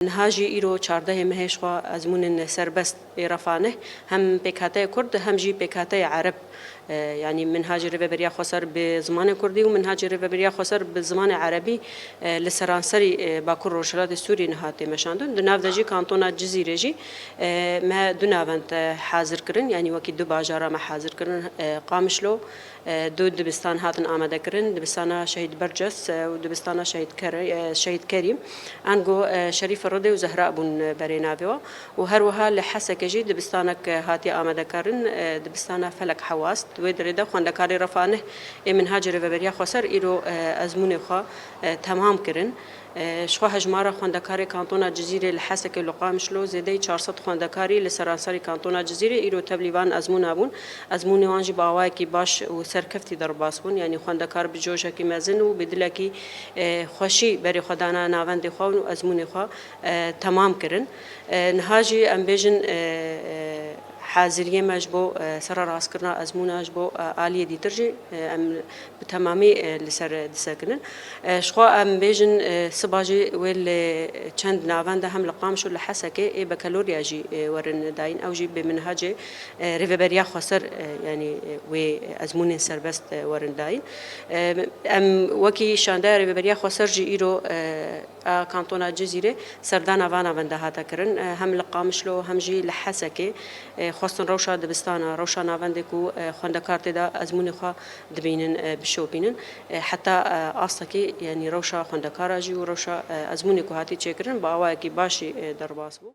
نهاجی ایرو 14 مهش خوا ازمون سربست رفانه هم بکاته کرد هم جی بکاته عرب يعني منهاج الربابرية خسر بزمان كردي ومنهاج الربابرية خسر بزمان عربي لسرانسري باكور روشلات السوري نهاتي مشاندون دناف دجي كانتونا جزيرة جي ما دنافنت حاضر كرن يعني وكي دو باجارة ما حاضر كرن قامشلو دو دبستان هاتن آماده كرن دبستانا شهيد برجس ودبستانا شهيد كريم انجو شريف الردي وزهراء بن برينافيو وهروها لحسك جي دبستانك هاتي آماده كرن دبستانا فلك حواس ودريدا خواندكاري رفانه من هاجر وبريا خسر إيرو أزمون خا تمام كرن شخو هجمارة خواندكاري كانتونا جزيرة لحسك اللقاء مشلو زيدي 400 خواندكاري لسرانسري كانتونا جزيرة إيرو تبليبان أزمون أبون أزمون وانجي باواكي باش وسركفتي درباسبون يعني خواندكار بجوشة كي مازن وبدلكي خوشي بري خدانا ناوند خو وأزمون خا تمام كرن نهاجي أم بيجن حاضریه مجبو سر راس کرنا ازمونه جبو عالیه دیترجی ام بتمامی لسر دسکنن شخو ام بیجن سباجی ول چند ناوند هم لقام شو لحسکه ای بکالوريا جی ورن داين او جی بمنهاج ريفبريا خسر يعني و ازمون سربست ورن داين ام وكي شاندا ريفبريا خسر جي ايرو كانتونا جزيره سردان وانا وندهاتا کرن هم لقام شلو هم جي لحسکه خواستن روشا دبستانا روشا ناوندكو خواندكارت دا ازمون خوا دبينن بشو بينن حتى اصلكي يعني روشا خواندكاراجي وروشا ازمونكو هاتي تشكرن باواكي باشي درباسبو